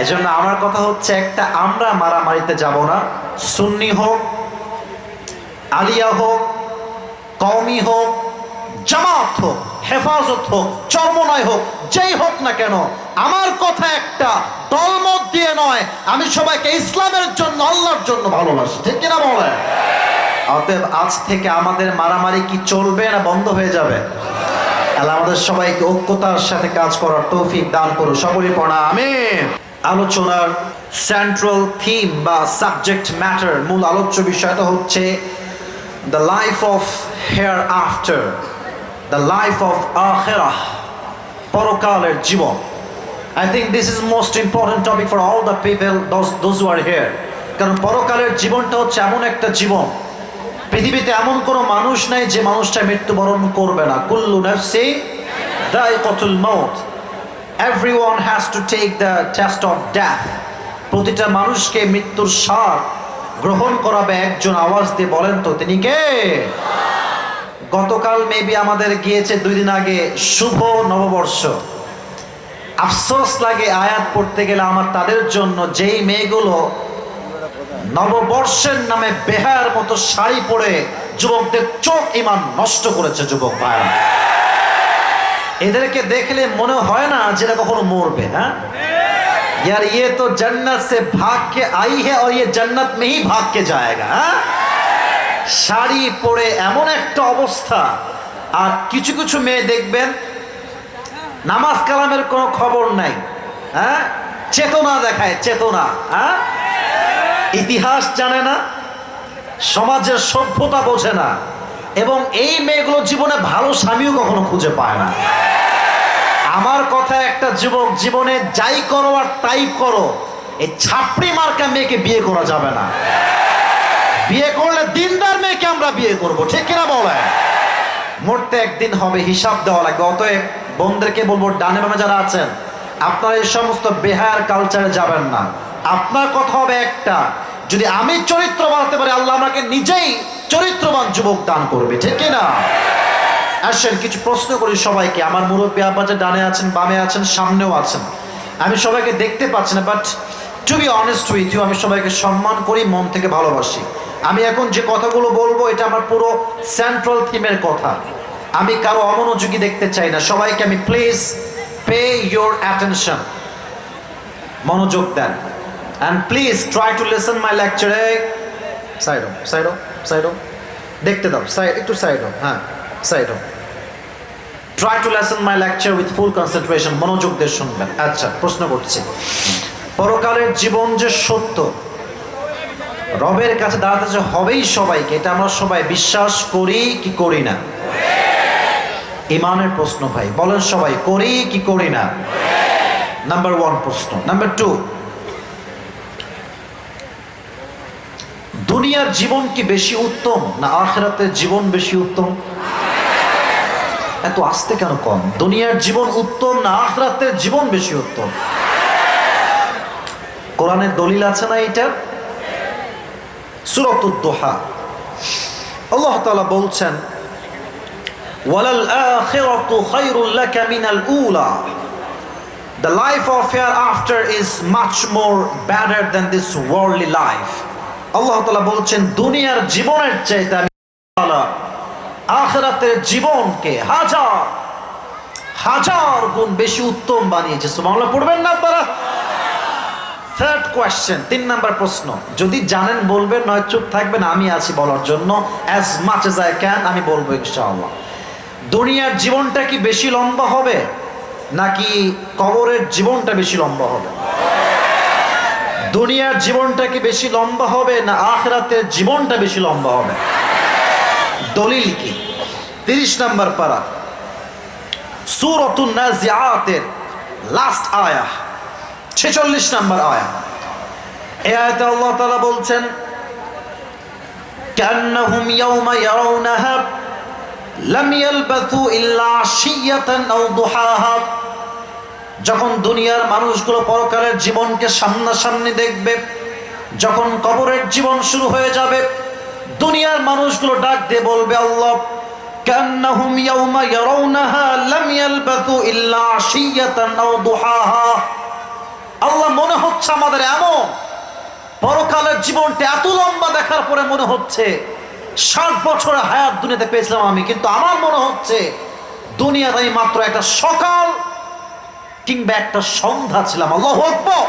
এজন্য আমার কথা হচ্ছে একটা, আমরা মারামারিতে যাব না। সুন্নি হোক, আলিয়া হোক, কওমি হোক, জামাত হোক, হেফাজত হোক, চরমনাই হোক, যেই হোক না কেন, আমার কথা একটা, দলমত দিয়ে নয়। আমি সবাইকে ইসলামের জন্য, আল্লাহর জন্য ভালোবাসি, ঠিক কিনা বলে? অতএব আজ থেকে আমাদের মারামারি কি চলবে না বন্ধ হয়ে যাবে? আল্লাহ আমাদের সবাইকে ঐক্যতার সাথে কাজ করার তৌফিক দান করুন। সকলেই পড়া আমিন। আলোচনার সেন্ট্রাল থিম বা সাবজেক্ট ম্যাটার, মূল আলোচ্য বিষয়টা হচ্ছে the life of hereafter, the life of আখিরাহ, পরকালের জীবন। I think this is most important topic for all the people, those who are here. কারণ পরকালের জীবনটা হচ্ছে এমন একটা জীবন, পৃথিবীতে এমন কোনো মানুষ নাই যে মানুষটা মৃত্যুবরণ করবে না। কুল্লু নাফসি যায়িকাতুল মাউত, everyone has to take the test of death. প্রতিটা মানুষকে মৃত্যুর স্বাদ গ্রহণ করাবে একজন। আওয়াজ দিয়ে বলেন তো তিনি কে? গতকাল মেবি আমাদের গিয়েছে 2 দিন আগে শুভ নববর্ষ। আফসোস লাগে আয়াত পড়তে গেলে আমার তাদের জন্য, যেই মেয়েগুলো নববর্ষের নামে বেহায়ার মতো শাড়ি পরে যুবকদের চোখ ইমান নষ্ট করেছে। যুবক ভাইরা, এদেরকে দেখলে মনে হয় না যে এরা কখনো মরবে। হ্যাঁ यार, ये तो जन्नत से भाग के आई है और ये जन्नत में ही भाग के जाएगा। শাড়ি পরে এমন একটা অবস্থা। আর কিছু কিছু মেয়ে দেখবেন নামাজ কালামের কোনো খবর নাই, হ্যাঁ, চেতনা দেখায়, চেতনা, হ্যাঁ, ইতিহাস জানে না, সমাজের সভ্যতা বোঝে না, এবং এই মেয়েগুলো জীবনে ভালো স্বামীও কখনো খুঁজে পায় না। আমার কথা একটা, যুবক জীবনে যাই করো আর তাই করো, এই ছাপড়ি মার্কা মেয়েকে বিয়ে করা যাবে না। বিয়ে করলে দিনদার মেয়েকে আমরা বিয়ে করব, ঠিক কিনা বলে? মরতে একদিন হবে, হিসাব দেওয়া লাগবে। অতএব বোনদেরকে বলবো, ডানে বামে যারা আছেন, আপনারা এই সমস্ত বেহায়ার কালচারে যাবেন না। আপনার কথা হবে একটা, যদি আমি চরিত্র বানাতে পারি, আল্লাহ আমাকে নিজেই চরিত্রবান যুবক দান করবে, ঠিক কিনা? আসেন কিছু প্রশ্ন করি সবাইকে। আমার মুরব্বী আব্বা যে ডানে আছেন, বামে আছেন, সামনেও আছেন, আমি সবাইকে দেখতে পাচ্ছি না, but to be honest with you, আমি সবাইকে সম্মান করি, মন থেকে ভালোবাসি। আমি এখন যে কথাগুলো বলবো এটা আমার পুরো সেন্ট্রাল থিমের কথা। আমি কারো অমনোযোগী দেখতে চাই না। সবাইকে আমি প্লিজ পে ইউর অ্যাটেনশন, মনোযোগ দেন, and please try to listen my লেকচারে। সাইডো সাইডো সাইডো, দেখতে দাও, সাইড একটু সাইডো, হ্যাঁ সাইডো। Try to listen my lecture with full concentration, মনোযোগ দিয়ে শুনবেন। আচ্ছা, প্রশ্ন করছি, পরকালের জীবন যে সত্য, রবের কাছে দাঁড়াতে যে হবেই সবাইকে, এটা আমরা সবাই বিশ্বাস করি কি করি না? ইমানের প্রশ্ন ভাই, বলেন সবাই, করি কি করি না? নাম্বার 1 প্রশ্ন। নাম্বার 2, দুনিয়ার জীবন কি বেশি উত্তম না আখিরাতের জীবন বেশি উত্তম? এত আস্তে কেন কম? দুনিয়ার জীবন উত্তম না আখিরাতের জীবন বেশি উত্তম? কোরআনের দলিল আছে না এটা? সূরাতুদ দুহা, আল্লাহ তাআলা বলছেন, ওয়ালাল আখিরাতু খায়রুল লাকা মিনাল উলা, the life of hereafter is much more better than this worldly life. আল্লাহ তাআলা বলছেন, দুনিয়ার জীবনের চাইতে আমি আল্লাহ আখিরাতের জীবনকে হাজার হাজার গুণ বেশি উত্তম বানিয়েছে। সুবহানাল্লাহ পড়বেন না আপনারা? থার্ড কোয়েশ্চেন, 3 নাম্বার প্রশ্ন। যদি জানেন বলবেন, নয় চুপ থাকবেন, আমি আছি বলার জন্য। As much as I can আমি বলবো ইনশাআল্লাহ। দুনিয়ার জীবনটা কি বেশি লম্বা হবে নাকি কবরের জীবনটা বেশি লম্বা হবে? দুনিয়ার জীবনটা কি বেশি লম্বা হবে না আখিরাতের জীবনটা বেশি লম্বা হবে? দলিল কি? 30 নাম্বার পারা, সূরাতুন নাজিআতের লাস্ট আয়াহ, 46 নাম্বার আয়াত। এই আয়াতে আল্লাহ তাআলা বলছেন, কান্নাহুম ইয়াওমা ইয়ারাউনাহা লাম ইয়ালবাথু ইল্লা আশিয়াতান আও দুহাহা। যখন দুনিয়ার মানুষগুলো পরকালের জীবনকে সামনাসামনি দেখবে, যখন কবরের জীবন শুরু হয়ে যাবে, দুনিয়ার মানুষগুলো ডাক দিয়ে বলবে, আল্লাহ কান্নাহুম ইয়াওমা ইয়ারাউনাহা লাম ইয়ালবাথু ইল্লা আশিয়াতান আও দুহাহা। আল্লাহ মনে হচ্ছে হচ্ছে আমাদের এমন, পরকালের জীবনটা এত লম্বা দেখার পরে মনে হচ্ছে 60 বছরের হায়াত দুনিয়াতে পেয়েছিলাম আমি, কিন্তু আমার মনে হচ্ছে দুনিয়াতে আমি মাত্র একটা সকাল কিংবা একটা সন্ধ্যা ছিলাম। আল্লাহু আকবার।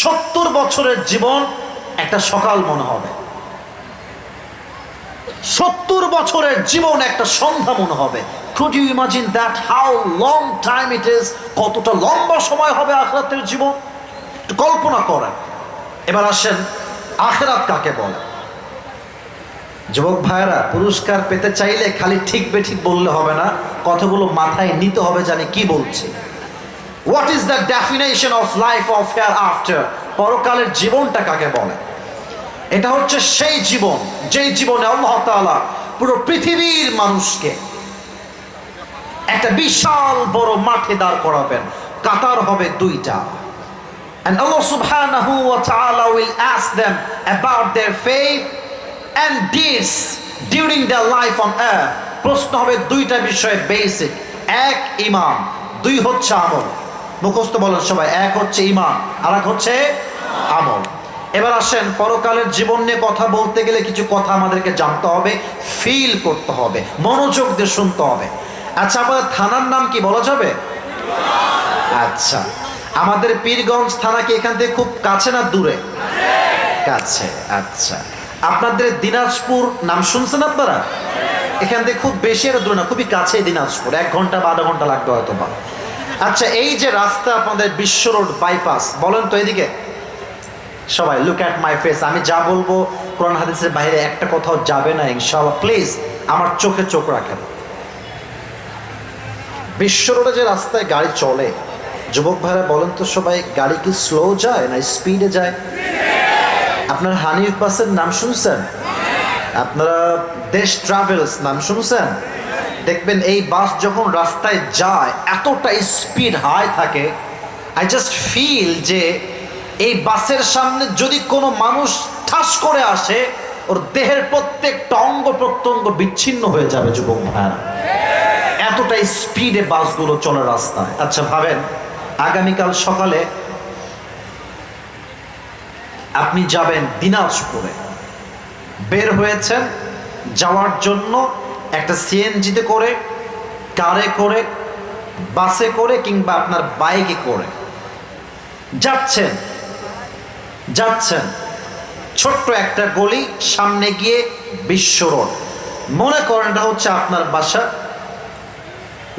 70 বছরের জীবন একটা সকাল মনে হবে, 70 বছরের জীবন একটা সন্ধ্যা মনে হবে। Could you imagine that how long time it is? কতটা লম্বা সময় হবে আখিরাতের জীবন, একটু কল্পনা করেন। এবার আসেন আখিরাত কাকে বলে। যুবক ভাইরা, পুরস্কার পেতে চাইলে খালি ঠিক বেঠিক বললে হবে না, কথাগুলো মাথায় নিতে হবে জানি কি বলছি। What is the definition of life of hereafter? পরকালের জীবনটা কাকে বলে? এটা হচ্ছে সেই জীবন যেই জীবনে আল্লাহ তাআলা পুরো পৃথিবীর মানুষকে একটা বিশাল বড় মাঠে দাঁড় করাবেন, কাতার হবে দুইটা, and Allah subhanahu wa ta'ala will ask them about their faith and deeds during their life on earth. প্রশ্ন হবে দুইটা বিষয়ে বেসিক, এক ঈমান, দুই হচ্ছে আমল। মুখস্থ বলেন সবাই, এক হচ্ছে ঈমান আর এক হচ্ছে আমল। এবার আসেন, পরকালের জীবন নিয়ে কথা বলতে গেলে কিছু কথা আমাদেরকে জানতে হবে, ফিল করতে হবে, মনোযোগ দিয়ে শুনতে হবে। আচ্ছা, আমাদের থানার নাম কি বলা যাবে? আচ্ছা, আমাদের পীরগঞ্জ থানা কি এখান থেকে খুব কাছে না দূরে? কাছে। আচ্ছা, আপনাদের দিনাজপুর নাম শুনছেন আপনারা? এখান থেকে খুব বেশি আর দূরে না, খুবই কাছে দিনাজপুর, 1 ঘন্টা বা আধা ঘন্টা লাগবে হয়তো বা। আচ্ছা, এই যে রাস্তা আপনাদের বিশ্ব রোড বাইপাস, বলেন তো এদিকে সবাই, লুক অ্যাট মাই ফেস, আমি যা বলবো কোরআন হাদিসের বাইরে একটা কথাও যাবে না ইনশাআল্লাহ, প্লিজ আমার চোখে চোখ রাখেন। বিশ্ব রোডে যে রাস্তায় গাড়ি চলে, যুবক ভাইরা বলেন তো সবাই, গাড়ি কি স্লো যায় না স্পিডে যায়? আপনার হানিফ বাসের নাম শুনছেন? আপনারা দেশ ট্রাভেলস নাম শুনছেন? দেখবেন এই বাস যখন রাস্তায় যায় এতটা স্পিড হাই থাকে, আই জাস্ট ফিল যে এই বাসের সামনে যদি কোনো মানুষ ঠাস করে আসে, ওর দেহের প্রত্যেকটা অঙ্গ প্রত্যঙ্গ বিচ্ছিন্ন হয়ে যাবে যুবক ভাইরা, এতটা স্পিডে বাসগুলো চলে রাস্তায়। আচ্ছা ভাবেন, আগামীকাল সকালে আপনি যাবেন দিনাজপুরে, বের হয়েছেন যাওয়ার জন্য একটা সিএনজিতে করে, কারে করে, বাসে করে কিংবা আপনার বাইকে করে যাচ্ছেন, ছোট্ট একটা গলি, সামনে গিয়ে বিশ্ব রোড, মনে করেন এটা হচ্ছে আপনার বাসা।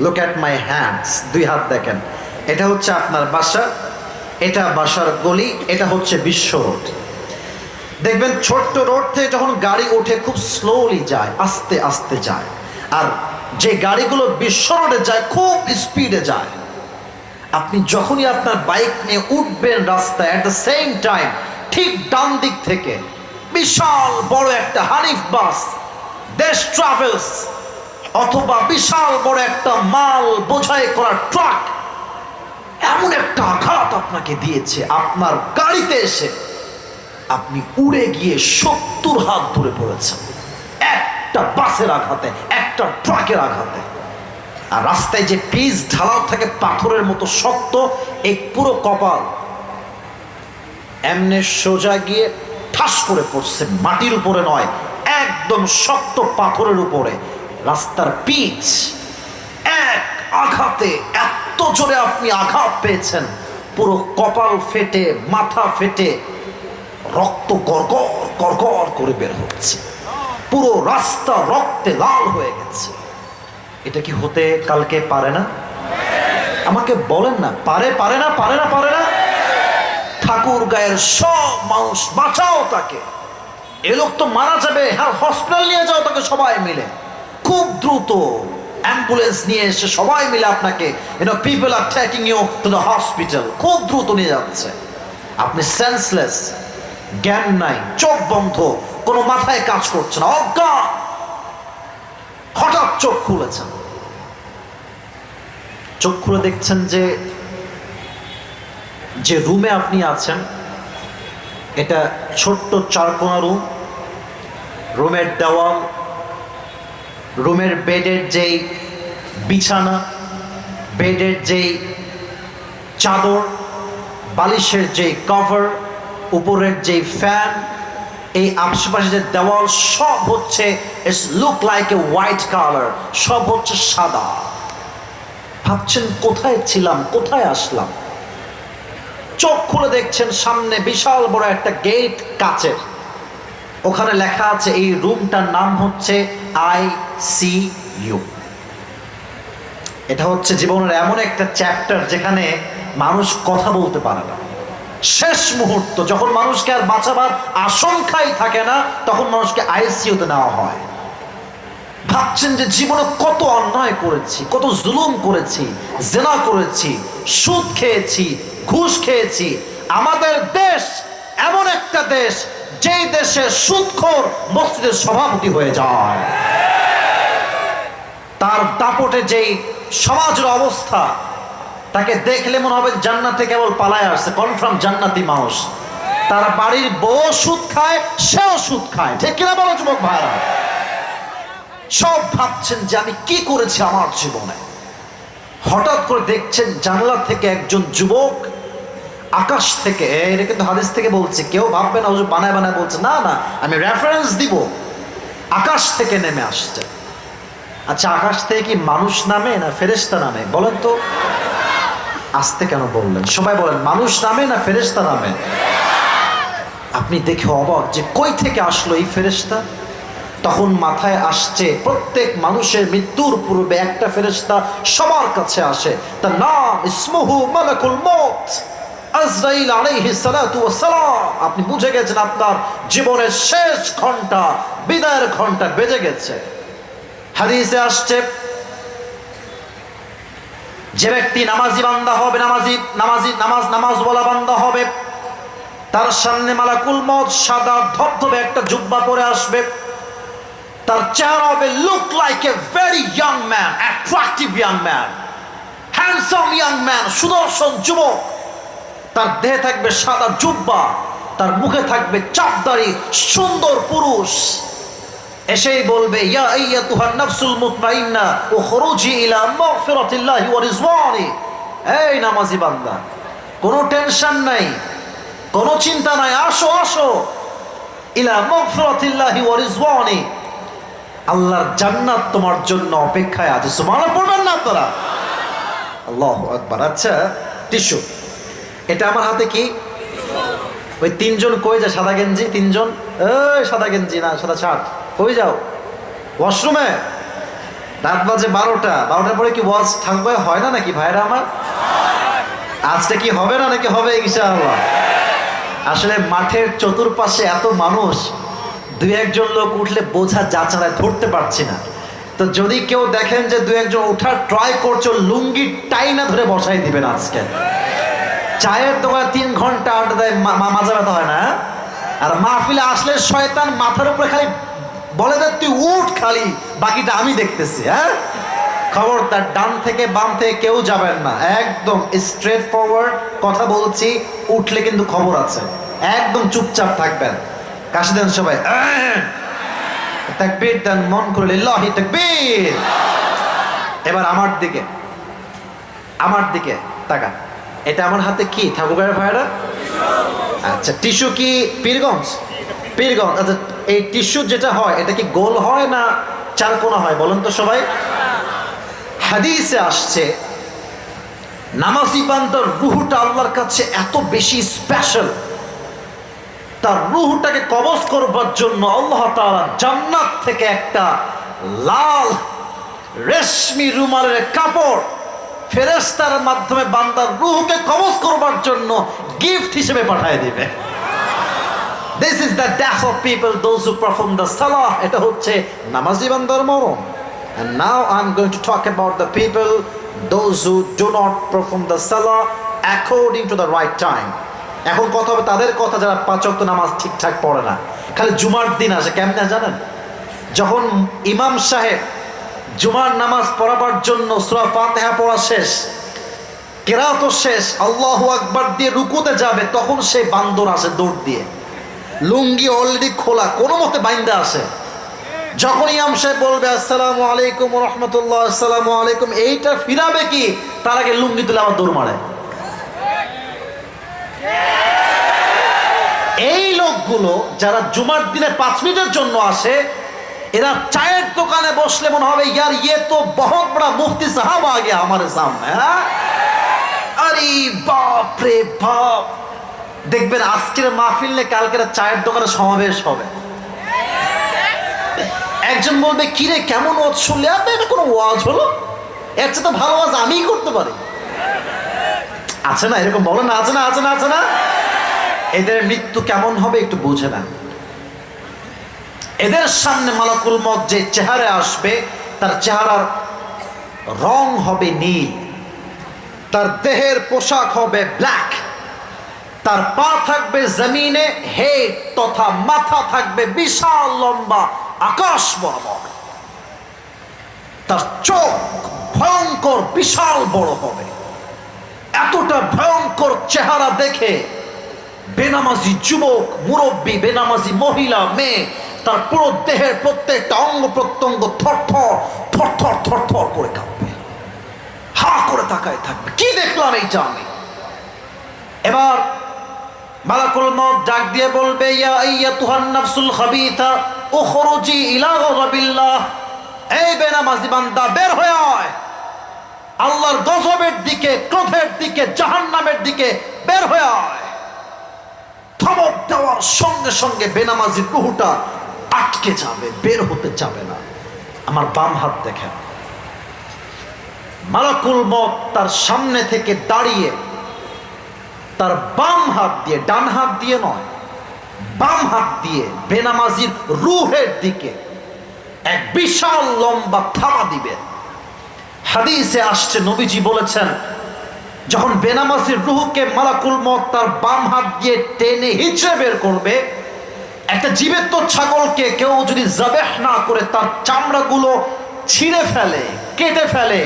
লুক অ্যাট মাই হ্যান্ডস, 2 হাত দেখেন, এটা হচ্ছে আপনার বাসা, এটা বাসার গলি, এটা হচ্ছে বিশ্ব রোড। দেখবেন ছোট্ট রোড থেকে যখন গাড়ি ওঠে খুব স্লোলি যায়, আস্তে আস্তে যায়, আর যে গাড়িগুলো বিশ্ব রোডে যায় খুব স্পিডে যায়। আপনি যখনই আপনার বাইক নিয়ে উঠবেন রাস্তায়, অ্যাট দ্য সেম টাইম ঠিক ডান দিক থেকে বিশাল বড় একটা হানিফ বাস, দেশ ট্রাভেলস, অথবা বিশাল বড় একটা মাল বোঝাই করা ট্রাক এমন একটা আঘাত আপনাকে দিয়েছে, আপনার গাড়িতে এসে আপনি উড়ে গিয়ে 70 হাত দূরে পড়েছেন, একটা বাসের আঘাতে, একটা ট্রাকের আঘাতে। আর রাস্তায় যে পিচ ঢালাও থাকে পাথরের মতো শক্ত, এই পুরো কপাল এমনি সোজা গিয়ে ঠাস করে পড়ছে, মাটির উপরে নয়, একদম শক্ত পাথরের উপরে। রাস্তার পিচ এক আঘাতে এত জোরে আপনি আঘাত পেয়েছেন, পুরো কপাল ফেটে, মাথা ফেটে রক্ত গড়গড় গড়গড় করে বের হচ্ছে, পুরো রাস্তা রক্তে লাল হয়ে গেছে। এটা কি হতে কালকে পারে না? আমাকে বলেন না, পারে না? ঠাকুর গায়ের সব মানুষ বাঁচাও তাকে, এ লোক তো মারা যাবে, হ্যাঁ হসপিটাল নিয়ে যাও তাকে সবাই মিলে, খুব দ্রুত অ্যাম্বুলেন্স নিয়ে এসে সবাই মিলে আপনাকে, people are taking you to the hospital, খুব দ্রুত নিয়ে যাচ্ছে। আপনি সেন্সলেস, জ্ঞান নাই, চোখ বন্ধ, কোনো মাথায় কাজ করছে না, অজ্ঞান। হঠাৎ চোখ খুলেছেন, চোখ খুলে দেখছেন যে রুমে আপনি আছেন এটা ছোট্ট 4 কোণা রুম, রুমের দেওয়াল, রুমের বেডের যেই বিছানা, বেডের যেই চাদর, বালিশের যে কভার, উপরের যে ফ্যান, এই আশেপাশে যে দেওয়াল, সব হচ্ছে it's look like a white colour, সব হচ্ছে সাদা। ভাবছেন কোথায় ছিলাম, কোথায় আসলাম? চোখ খুলে দেখছেন সামনে বিশাল বড় একটা গেট, কাচের। ওখানে লেখা আছে এই রুমটার নাম হচ্ছে ICU। এটা হচ্ছে জীবনের এমন একটা চ্যাপ্টার যেখানে মানুষ কথা বলতে পারে না। শেষ মুহূর্ত, যখন মানুষকে আর বাঁচাবার আশঙ্কাই থাকে না, তখন মানুষকে ICUতে নেওয়া হয়। ভাবছেন যে জীবনে কত অন্যায় করেছি, কত জুলুম করেছি, জেনা করেছি, সুদ খেয়েছি, ঘুষ খেয়েছি। আমাদের দেশ এমন একটা দেশ, যেই দেশে সুদখোর মসজিদের সভাপতি হয়ে যায়। তার দাপটে যেই সমাজের অবস্থা, তাকে দেখলে মনে হবে জান্নাতে কেবল পালায় আসছে, কনফার্ম জান্নাতি মানুষ। তার বাড়ির বউ সুদ খায়, সেও সুদ খায়, ঠিক কিনা বলো যুবক ভাইরা? সব ভাবছেন যে আমি কি করেছি আমার জীবনে। হঠাৎ করে দেখছেন জানলা থেকে একজন যুবক আকাশ থেকে, এটা কিন্তু হাদিস থেকে বলছে, কেউ ভাববে না হুজুর বানায় বানায় বলছে, না না, আমি রেফারেন্স দিব। আকাশ থেকে নেমে আসছে। আচ্ছা, আকাশ থেকে কি মানুষ নামে না ফেরেশতা নামে বলেন তো? আসতে কেন বললেন? সবাই বলেন, মানুষ নামে না ফেরেশতা নামে? আপনি দেখে অবাক যে কই থেকে আসলো এই ফেরেশতা। তখন মাথায় আসছে প্রত্যেক মানুষের মৃত্যুর পূর্বে একটা ফেরেশতা সবার কাছে আসে, তার নাম ইসমুহু মালাকুল মউত, আজরাইল আলাইহিস সালাতু ওয়াস সালাম। আপনি বুঝে গেছেন আপনার জীবনের শেষ ঘন্টা, বিদায়ের ঘন্টা বেজে গেছে। হাদিসে আসছে, যে ব্যক্তি নামাজি বান্দা হবে, নামাজওয়ালা বান্দা হবে, তার সামনে মালাকুল মউত সাদা ধবধবে একটা জুব্বা পরে আসবে। তার চেহারা হবে look like a very young man, attractive young man, handsome young man, সুদর্শন যুবক। তার দেহে থাকবে সাদা জুব্বা, তার মুখে থাকবে চাপদাড়ি, সুন্দর পুরুষ। এসেই বলবে, ইয়া আইয়াতুহান নাফসুল মুতমাইন্না উখরুজি ইলা মাগফিরাতিল্লাহি ওয়া রিজওয়ানি। এই নামাজি বান্দা, কোনো টেনশন নাই, কোনো চিন্তা নাই, আসো আসো, ইলা মাগফিরাতিল্লাহি ওয়া রিজওয়ানি, আল্লাহর জান্নাত তোমার জন্য অপেক্ষায় আছে। সুবহানাল্লাহ পড়বেন না আপনারা? আল্লাহু আকবার। আচ্ছা, টিস্যু, এটা আমার হাতে কি? ওই তিনজন কই যায়? সাদা গেঞ্জি তিনজন, এই সাদা গেঞ্জি না সাদা শার্ট, কই যাও? ওয়াশরুমে। রাত বাজে 12টার পরে কি ওয়াজ থাকবে? হয় না নাকি ভাইরা আমার? আজকে কি হবে না নাকি হবে ইনশাআল্লাহ? আসলে মাঠের চতুর্পাশে এত মানুষ, দুই একজন লোক উঠলে বোঝা যাচ্ছে না, ধরতে পারছি না। তো যদি কেউ দেখেন যে দুই একজন ওঠার ট্রাই করছো, লুঙ্গি টাইনা ধরে বসাই দিবেন। আজকে চায়ের দোকানে 3 ঘন্টা আড্ডা দেয়, মাজা ব্যথা হয় না? আর মাহফিলে আসলে শয়তান মাথার উপরে খালি বলে যে তুই উঠ, খালি বাকিটা আমি দেখতেছি। হ্যাঁ, খবরদার ডান থেকে বাম থেকে কেউ যাবেন না, একদম স্ট্রেট ফরওয়ার্ড কথা বলছি। উঠলে কিন্তু খবর আছে, একদম চুপচাপ থাকবেন। কাশি দেন সবাই, তাকবীর দেন মন করে, লিল্লাহি তাকবীর। এবার আমার দিকে তাকান। এটা আমার হাতে কি ঠাকুরের ভাইরা? আচ্ছা, টিস্যু কি পীরগঞ্জ? আচ্ছা, এই টিস্যু যেটা হয় এটা কি গোল হয় না চারকোনা হয় বলেন তো সবাই? হাদিসে আসছে, নামাজি বান্দার রুহটা আল্লাহর কাছে এত বেশি স্পেশাল, তার রুহটাকে কবজ করবার জন্য আল্লাহ তাআলা জান্নাত থেকে একটা লাল রেশমি রুমালের কাপড় ফেরেশতার মাধ্যমে বান্দার রুহকে কবজ করবার জন্য গিফট হিসেবে পাঠিয়ে দিবে। This is the death of people, those who perform the salah. এটা হচ্ছে নামাজি বান্দার মরণ। And now I'm going to talk about the people, those who do not perform the salah according to the right time. এখন কথা হবে তাদের কথা যারা 5 ওয়াক্ত নামাজ ঠিকঠাক পড়ে না, খালি জুমার দিন আসে। কেমনে জানেন? যখন ইমাম সাহেব জুমার নামাজ পড়াবার জন্য সূরা ফাতিহা পড়া শেষ, কিরাত শেষ, আল্লাহু আকবার দিয়ে রুকুতে যাবে, তখন সেই বান্দর আসে দৌড় দিয়ে, লুঙ্গি অলরেডি খোলা, কোনো মতে বাইন্দা আসে। যখন ইমাম সাহেব বলবে আসসালামু আলাইকুম ওয়া রাহমাতুল্লাহ, আসসালামু আলাইকুম, এইটা ফিরাবে কি তার আগে লুঙ্গি তুলে আবার দৌড় মারে। লোকগুলো যারা জুমার দিনে 5 মিনিটের জন্য আসে, এরা চায়ের দোকানে বসলে মনে হবে ইয়ার ইয়ে তো বহুত বড়া মুফতি সাহাব আ গয়া हमारे सामने। আরে বাপ রে বাপ, দেখবেন আজকের মাহফিল নিয়ে কালকের চায়ের দোকানে সমাবেশ হবে। একজন বলবে কিরে কেমন ওয়াজ শুনলে? আপনি এটা কোনো ওয়াজ হলো? এর চেয়ে তো ভালো ওয়াজ আমিই করতে পারি। আছে না এরকম? বলো না, আছে না, আছে না, আছে না? এদের মৃত্যু কেমন হবে একটু বুঝে না। এদের সামনে মালাকুল মউত যে চেহারা আসবে, তার চেহারার রং হবে নীল, তার দেহের পোশাক হবে ব্ল্যাক, তার পা থাকবে জমিনে, হেড তথা মাথা থাকবে বিশাল লম্বা আকাশ বরাবর, তার চোখ ভয়ঙ্কর বিশাল বড় হবে। এতটা ভয়ঙ্কর চেহারা দেখে বেনামাজি যুবক, মুরব্বী, বেনামাজি মহিলা, মেয়ে, তার পুরো দেহের প্রত্যেকটা অঙ্গ প্রত্যঙ্গ থরথর থরথর থরথর করে কাঁপবে, হা করে তাকায় থাকবে, কি দেখলাম এইটা আমি। এবার মালাকুল মউত ডাক দিয়ে বলবে, ইয়া আইয়াতুহান নাফসুল খাবিথা উখরুজি ইলা গাযাবিল্লাহ, এই বেনামাজি বান্দা বের হয়ে আয়, আল্লাহর গজবের দিকে, ক্রোধের দিকে, জাহান্নামের দিকে বের হয়ে আয়। ধমক দেওয়ার সঙ্গে সঙ্গে বেনামাজির রুহটা আটকে যাবে, বের হতে যাবে না। আমার বাম হাত দেখেন, মালাকুল মউত তার সামনে থেকে দাঁড়িয়ে তার বাম হাত দিয়ে, ডান হাত দিয়ে নয়, বাম হাত দিয়ে বেনামাজির রুহের দিকে এক বিশাল লম্বা থাবা দিবে। হাদিসে আসছে, নবীজি বলেছেন, যখন বেনামাজির রুহকে মালাকুল মউত তার বাম হাত দিয়ে টেনে হিচড়ে বের করবে, একটা জীবিত ছাগলকে কেউ যদি জাবেহ না করে তার চামড়াগুলো ছিঁড়ে ফেলে, কেটে ফেলে,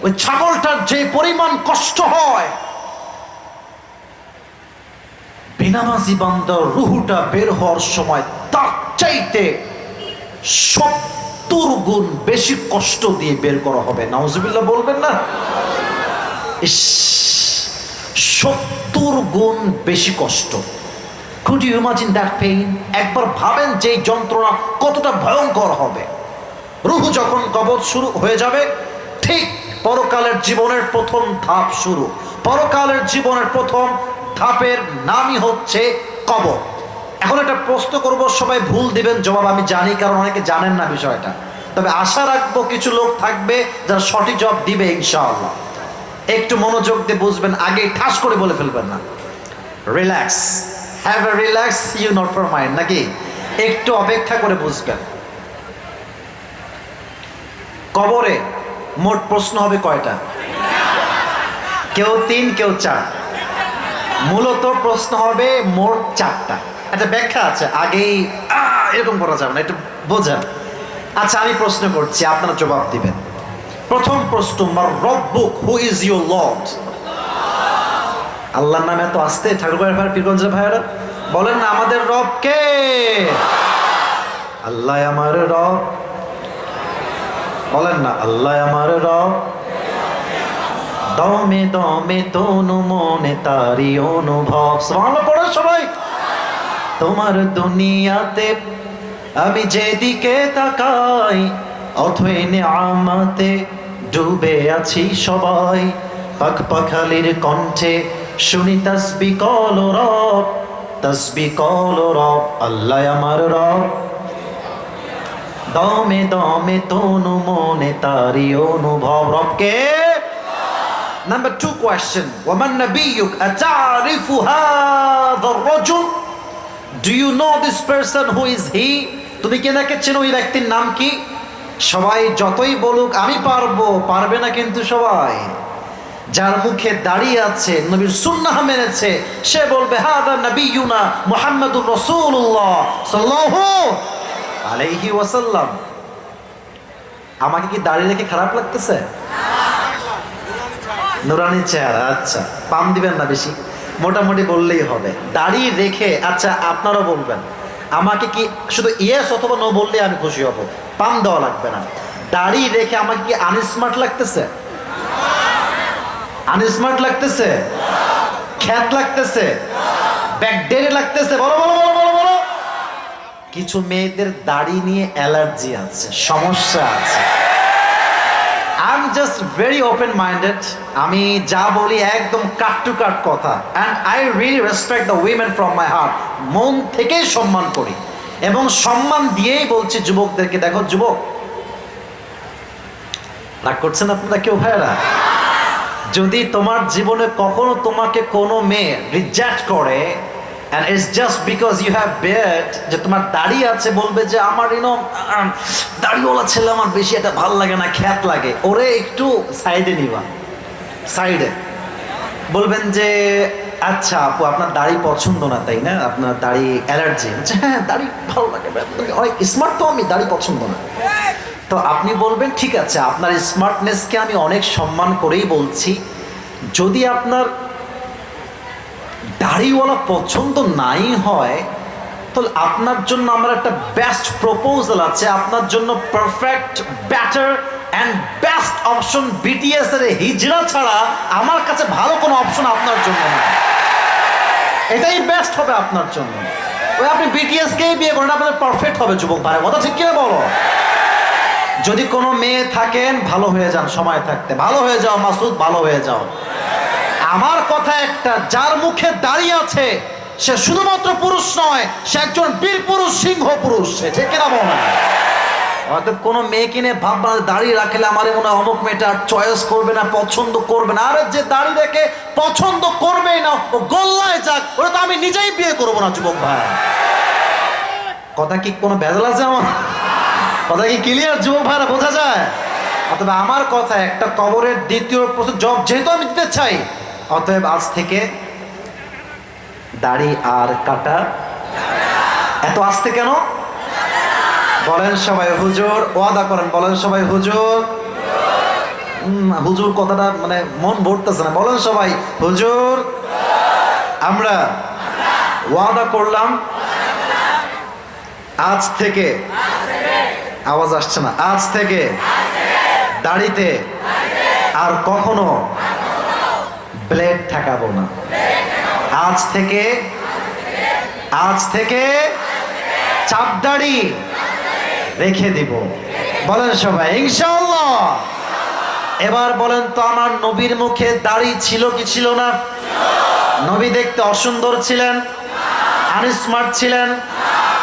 ওই ছাগলটার যে পরিমাণ কষ্ট হয়, বেনামাজি বান্দার রুহটা বের হওয়ার সময় তার চাইতে 70 গুণ বেশি কষ্ট দিয়ে বের করা হবে। নাউজুবিল্লাহ বলবেন না? 70 গুণ বেশি কষ্ট। Could you imagine that pain? একবার ভাবেন যে যন্ত্রণা কতটা ভয়ঙ্কর হবে। রুহ যখন কবজ শুরু হয়ে যাবে, ঠিক পরকালের জীবনের প্রথম ধাপ শুরু। পরকালের জীবনের প্রথম ধাপের নামই হচ্ছে কবর। এখন একটা প্রশ্ন করব, সবাই ভুল দিবেন জবাব আমি জানি, কারণ অনেকে জানেন না বিষয়টা। তবে আশা রাখবো কিছু লোক থাকবে যারা সঠিক জবাব দিবে ইনশাআল্লাহ। একটু মনোযোগ দিয়ে বুঝবেন, আগে ঠাস করে বলে ফেলবেন না। Relax, have a relax, you not for mind, নাকি? একটু অপেক্ষা করে বুঝবেন। কবরে মোট প্রশ্ন হবে কয়টা? কেউ 3, কেউ 4। মূলত প্রশ্ন হবে মোট 4টা। একটা ব্যাখ্যা আছে, আগেই এরকম করা যাবে না, একটু বোঝেন। আচ্ছা, আমি প্রশ্ন করছি, আপনারা জবাব দিবেন। প্রথম প্রশ্ন, মার রব্বুক, হু ইজ ইউর লর্ড? আল্লাহর নামে এত আসতে ঠাকুরবাড়ির ভাই, পীরগঞ্জের ভাইয়েরা বলেন না, আমাদের রব কে? আল্লাহ আমার রব। বলেন না, আল্লাহ আমার রব। দমে দমে তনু মনে তারি অনুভব। সুবহানাল্লাহ পড়ো সবাই। তোমার দুনিয়াতে আমি যেদিকে তাকাই, অথই নিয়ামতে ডুবে আছি সবাই। পাখ পাখালির কণ্ঠে শুনি তাসবিহ কল রব, তাসবিহ কল রব, আল্লাহ আমার রব। দমে দমে তনু মনে তারি অনুভব। রবকে। Number 2 question, وَمَنْ نَبِيُّكَ أَتَعْرِفُ هَذَا الرَّجُلُ? Do you know this person? Who is he? তুমি কি নাকে চেনো? ওই ব্যক্তির নাম কি? সবাই যতই বলুক আমি পারবো, পারবে না কিন্তু সবাই। যার মুখে দাঁড়িয়ে আছে, নবীর সুন্নাহ মেনেছে, সে বলবে হাদা নবিয়ুনা মুহাম্মাদুর রাসূলুল্লাহ সাল্লাল্লাহু আলাইহি ওয়াসাল্লাম। আমাকে কি দাঁড়িয়ে রেখে খারাপ লাগতেছে? নুরানি চেহারা, আচ্ছা পাম দিবেন না বেশি, মোটামুটি বললেই হবে। দাঁড়িয়ে রেখে, আচ্ছা আপনারাও বলবেন, আমাকে কি শুধু ইয়েস অথবা নো বললে আমি খুশি হব, পাম দেওয়া লাগবে না। দাঁড়িয়ে রেখে আমাকে কি আনস্মার্ট লাগতেছে? আনস্মার্ট লাগতেছে? খ্যাত লাগতেছে? ব্যাকডেটে লাগতেছে? বলো বলো বলো বলো কিছু মেয়েদের দাড়ি নিয়ে অ্যালার্জি আছে, সমস্যা আছে। I am just very open minded, আমি যা বলি একদম কাট টু কাট কথা। And I really respect the women from my heart, মন থেকেই সম্মান করি এবং সম্মান দিয়েই বলছি যুবকদেরকে, দেখো যুবক, রাগ করছেন আপনারা কেউ ভাইরা? যদি তোমার জীবনে কখনো তোমাকে কোনো মেয়ে রিজেক্ট করে and it's just because you have beard, যে তোমার দাড়ি আছে, বলবে যে আমার দাড়িওয়ালা ছেলে আমার বেশি এটা ভাল লাগে না, খ্যাত লাগে, ওরে একটু সাইডে নিবা, সাইডে বলবেন যে আচ্ছা আপু আপনার দাড়ি পছন্দ না তাই না, আপনার দাড়ি অ্যালার্জি। হ্যাঁ দাড়ি ভালো লাগে, অনেক স্মার্ট তো আমি, দাড়ি পছন্দ না। তো আপনি বলবেন ঠিক আছে, আপনার স্মার্টনেসকে আমি অনেক সম্মান করেই বলছি, যদি আপনার দাড়িওয়ালা পছন্দ নাই হয় তাহলে আপনার জন্য আমার একটা বেস্ট প্রপোজাল আছে, আপনার জন্য perfect, better and best option BTS এর হিজড়া ছাড়া আমার কাছে ভালো কোনো অপশন আপনার জন্য না। এটাই বেস্ট হবে আপনার জন্য। ওই আপনি বিটিএস কেই বিয়ে করেন, আপনার পারফেক্ট হবে যুবক ভাই, কথা ঠিক কিনা বলো? যদি কোনো মেয়ে থাকেন ভালো হয়ে যান, সময় থাকতে ভালো হয়ে যাও মাসুদ, ভালো হয়ে যাও। আমার কথা একটা, যার মুখে দাড়ি আছে সে শুধুমাত্র পুরুষ নয়, সে একজন বীর পুরুষ, সিংহ পুরুষ, সে ঠিক কিনা বলো? হয়তো কোনো মেয়ে কিনে ভাববা দাড়ি রাখলে আমার মনে হয় অমুক মেয়েটা চয়েস করবে না, পছন্দ করবে না। আরে যে দাড়ি রেখে পছন্দ করবেই না ও গোল্লায় যাক, ওটা তো আমি নিজেই বিয়ে করবো না যুবক ভাই। কথা কি কোনো ভেজাল আছে আমার? কথা কি ক্লিয়ার যুবক ভাইরা, বোঝা যায়? অথবা আমার কথা একটা, কবরের দ্বিতীয় প্রশ্ন জব যেহেতু আমি দিতে চাই, অতএব আজ থেকে দাড়ি আর কাটা। এত আসতে কেন বলেন সবাই? হুজুর ওয়াদা করেন, বলেন সবাই হুজুর। হুজুর কথাটা মানে মন ভরতেছে না, বলেন সবাই হুজুর। আমরা ওয়াদা করলাম আজ থেকে, আওয়াজ আসছে না, আজ থেকে দাড়িতে আর কখনো ব্লেড ঠেকাবো না। আজ থেকে চাপ দাড়ি রেখে দিব, বলেন সবাই ইনশাআল্লাহ। এবার বলেন তো, আমার নবীর মুখে দাড়ি ছিল কি ছিল না? নবী দেখতে অসুন্দর ছিলেন, আনস্মার্ট ছিলেন,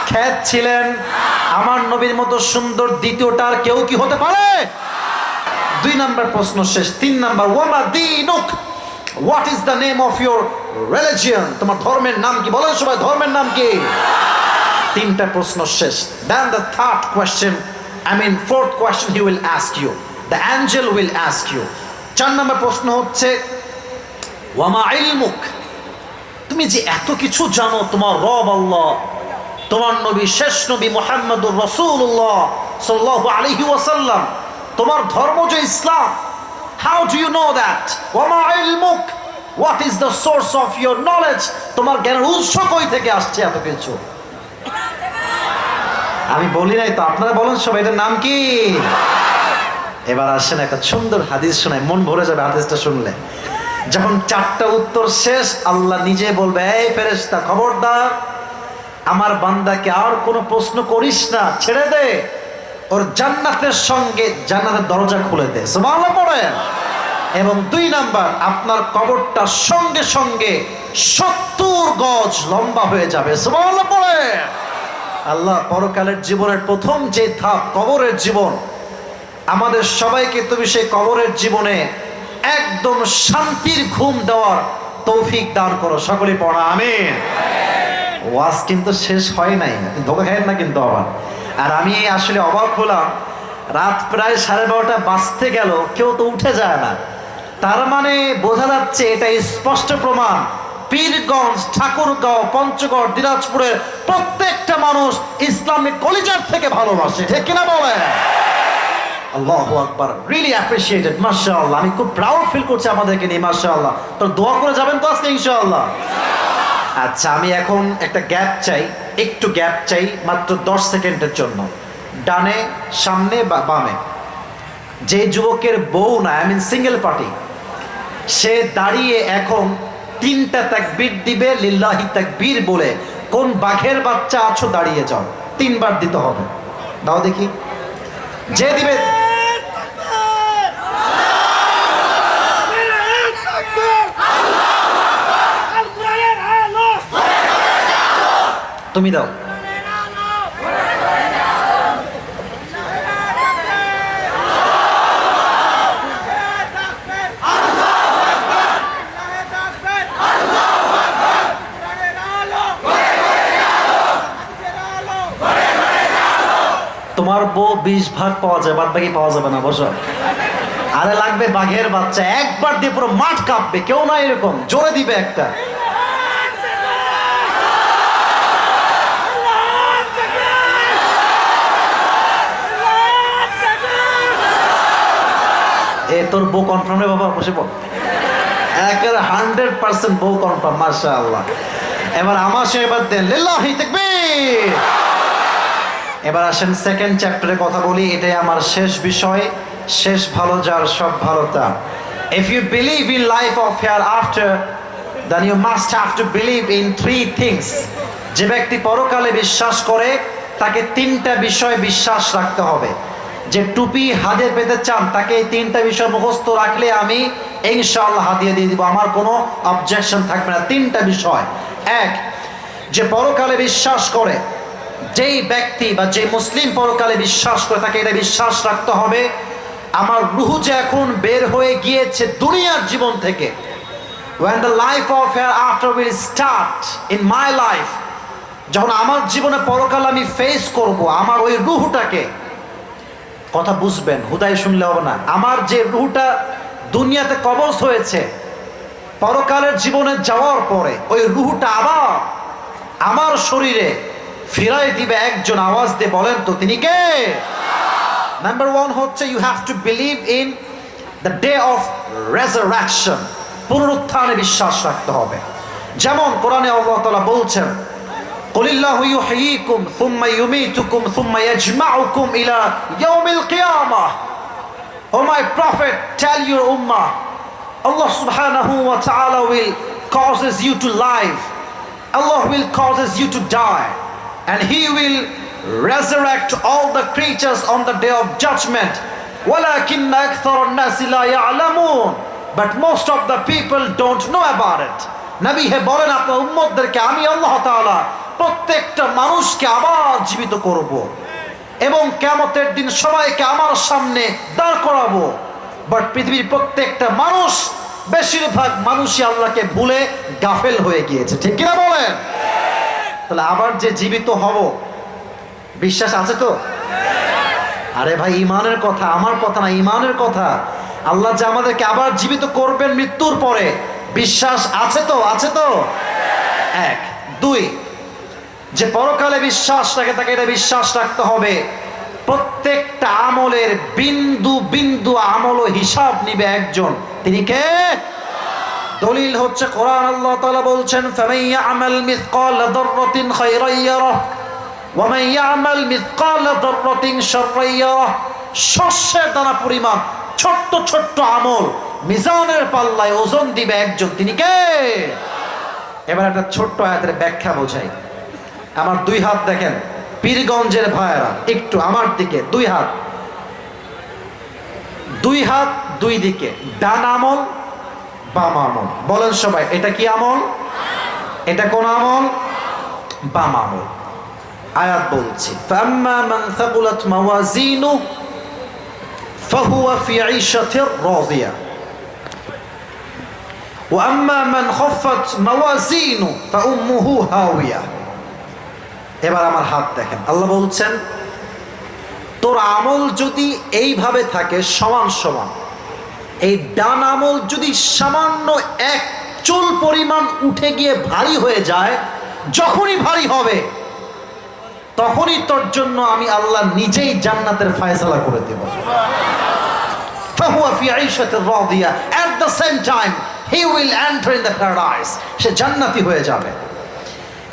খ্যাত ছিলেন। আমার নবীর মতো সুন্দর দ্বিতীয়টা আর কেউ কি হতে পারে? 2 নাম্বার প্রশ্ন শেষ। 3 নাম্বার, ওয়ামা দীনুক, what is the name of your religion? তোমার ধর্মের নাম কি? বলেন সবাই ধর্মের নাম কি? 3টা প্রশ্ন শেষ। Then the third question, fourth question he will ask you, the angel will ask you. 4 নম্বর প্রশ্ন হচ্ছে ওয়ামা ইলমুক, তুমি যে এত কিছু জানো, তোমার রব আল্লাহ, তোমার নবী শেষ নবী মুহাম্মদুর রাসূলুল্লাহ সাল্লাল্লাহু আলাইহি ওয়াসাল্লাম, তোমার ধর্ম যে ইসলাম, how do you know that? ওয়ামা ইলমুক, what is the source of your knowledge? তোমার জ্ঞানের উৎস কই থেকে আসছে এত কিছু? আমি বলি নাই তো, আপনারা বলেন সবাই এটার নাম কি? এবার আসেন একটা সুন্দর হাদিস শোনায়, মন ভরে যাবে হাদিসটা শুনলে। যখন 4টা উত্তর শেষ, আল্লাহ নিজে বলবে, এই ফেরেশতা খবরদার, আমার বান্দাকে আর কোনো প্রশ্ন করিস না, ছেড়ে দে, ওর জান্নাতের সঙ্গে জান্নাতের দরজা খুলে দে, সুবহানাল্লাহ পড়েন। এবং 2 নাম্বার, আপনার কবরটা সঙ্গে সঙ্গে 70 গজ লম্বা হয়ে যাবে, সুবহানাল্লাহ পড়েন। আল্লাহ পরকালের জীবনের প্রথম যে ধাপ কবরের জীবন, আমাদের সবাইকে তুমি সেই কবরের জীবনে একদম শান্তির ঘুম দেওয়ার তৌফিক দান করো, সকলে পড়া আমিন। ওয়াজ কিন্তু শেষ হয় নাই, ধোকা খায় না কিন্তু আবার। আর আমি আসলে অবাক হলাম, রাত প্রায় 12:30 বাজতে গেল, কেউ তো উঠে যায় না। তার মানে বোঝা যাচ্ছে, এটা স্পষ্ট প্রমাণ, পীরগঞ্জ, ঠাকুরগাঁও, পঞ্চগড়, দিনাজপুরের প্রত্যেকটা মানুষ ইসলামিক কলিজার থেকে ভালোবাসে, ঠিক কিনা বলে? আল্লাহু আকবার, রিয়েলি অ্যাপ্রিশিয়েটেড, মাশাআল্লাহ। আমি খুব প্রাউড ফিল করছি আমাদেরকে নিয়ে, মাশাআল্লাহ। তো দোয়া করে যাবেন তো আজকে ইনশাআল্লাহ? আচ্ছা, আমি এখন একটা গ্যাপ চাই, একটু গ্যাপ চাই, মাত্র 10 সেকেন্ডের জন্য। ডানে, সামনে বা বামে যে যুবকের বউ না, সিঙ্গেল পার্টি, সে দাঁড়িয়ে এখন 3টা তাকবীর দিবে, লিল্লাহি তাকবীর বলে। কোন বাঘের বাচ্চা আছো দাঁড়িয়ে যাও। 3 বার দিতে হবে। দাও দেখি, যে দিবে। তুমি দাও। তোমার বউ 20 ভাগ পাওয়া যায়, বাদ বাকি পাওয়া যাবে না। বসো। আরে লাগবে বাঘের বাচ্চা, একবার দিয়ে পুরো মাঠ কাঁপবে। কেউ না এরকম জোরে দিবে একটা। এ তোর বউ কনফার্ম রে বাবা, বসে পড়। একেবারে 100% বউ কনফার্ম, মাশাআল্লাহ। এবার আমার সে এবার দেন লিল্লাহি তাকবীর। এবার আসেন সেকেন্ড চ্যাপ্টারে কথা বলি। এটাই আমার শেষ বিষয়। শেষ ভালো যার সব ভালো তার। If you believe in life of hereafter, then you must have to believe in 3 things. যে ব্যক্তি পরকালে বিশ্বাস করে তাকে 3টা বিষয় বিশ্বাস রাখতে হবে। যে টুপি হাতে পেতে চান তাকে এই 3টা বিষয় মুখস্থ রাখলে আমি ইনশাআল্লাহ হাদিয়া দিয়ে দিব, আমার কোনো অবজেকশন থাকবে না। 3টা বিষয়। 1, যে পরকালে বিশ্বাস করে, যেই ব্যক্তি বা যে মুসলিম পরকালে বিশ্বাস করে তাকে এটা বিশ্বাস রাখতে হবে আমার রূহ যে এখন বের হয়ে গিয়েছে দুনিয়ার জীবন থেকে, when the life of hereafter will start in my life, যখন আমার জীবনে পরকাল আমি ফেস করব, আমার ওই রূহটাকে, কথা বুঝবেন, হুদাই শুনলে হবে না, আমার যে রূহটা দুনিয়াতে কবজ হয়েছে পরকালের জীবনে যাওয়ার পরে ওই রূহটা আবার আমার শরীরে ফিরাই দিবে একজন। আওয়াজ দিয়ে বলেন তো তিনি কে? নাম্বার 1 হচ্ছে you have to believe in the day of resurrection, পুনরুত্থানে বিশ্বাস রাখতে হবে। যেমন কোরআনে আল্লাহ তাআলা বলছেন কুলিল্লাহু ইউহয়িকুম সুম্মা ইউমীতুকুম সুম্মা ইয়াজমাউকুম ইলা ইয়াউমিল কিয়ামাহ। O my prophet, tell your উম্মাহ, Allah subhanahu wa ta'ala will causes you to live, Allah will causes you to die, and He will resurrect all the creatures on the day of judgment. وَلَكِنَّ أَكْثَرَ النَّاسِ لَا يَعْلَمُونَ, but most of the people don't know about it. নবী হে বলেন আপনার উম্মতদেরকে আমি আল্লাহ তাআলা প্রত্যেকটা মানুষকে আবার জীবিত করব এবং কিয়ামতের দিন সবাইকে আমার সামনে দাঁড় করাবো। বাট পৃথিবীর প্রত্যেকটা মানুষ, বেশিরভাগ মানুষই আল্লাহকে ভুলে গাফেল হয়ে গিয়েছে। ঠিক কিনা বলেন? তাহলে আবার যে জীবিত হব, বিশ্বাস আছে তো? আরে ভাই, ইমানের কথা, আমার কথা না, ইমানের কথা। আল্লাহ যে আমাদেরকে আবার জীবিত করবেন মৃত্যুর পরে, বিশ্বাস আছে তো? আছে তো? 1, 2, যে পরকালে বিশ্বাস রাখে তাকে এটা বিশ্বাস রাখতে হবে প্রত্যেকটা আমলের বিন্দু বিন্দু আমল ও হিসাব নিবে একজন। তিনি কে? দলিল হচ্ছে কোরআন। আল্লাহ তাআলা বলছেন ফামান ইয়ামাল মিসকাল যাররাতিন খায়রান ইয়ারাহ ওয়া মান ইয়ামাল মিসকাল যাররাতিন শাররান ইয়ারাহ। শস্যের দানা পরিমাণ ছোট্ট ছোট্ট আমল মিজানের পাল্লায় ওজন দিবে একজন। তিনি কে? এবার একটা ছোট্ট আয়াতের ব্যাখ্যা বোঝাই। আমার 2 হাত দেখেন, পীরগঞ্জের ভাইয়েরা একটু আমার দিকে, 2 হাত, 2 হাত 2 দিকে, ডান আমল বাম আমল। বলেন সবাই, এটা কি আমল? এটা কোন আমল? বাম আমল। আয়াত বলছি ফাম্মা মান থাকুলাত মাওয়াজিনু ফাহুয়া ফি ঈশাতির রাদিয়া ওয়া আম্মা মান খাফফাত মাওয়াজিনু ফাউম্মুহু হাওিয়া। এবার আমার হাত দেখেন, আল্লাহ বলছেন তোর আমল যদি এইভাবে থাকে সমান সমান, এই ডান আমল যদি সামান্য 1 চুল পরিমাণ উঠে গিয়ে ভারী হয়ে যায়, যখনই ভারী হবে তখনই তোর জন্য আমি আল্লাহ নিজেই জান্নাতের ফয়সালা করে দেব। ফাহুয়া ফি ঈশাতির Radia, at the same time he will enter in the paradise, সে জান্নাতি হয়ে যাবে।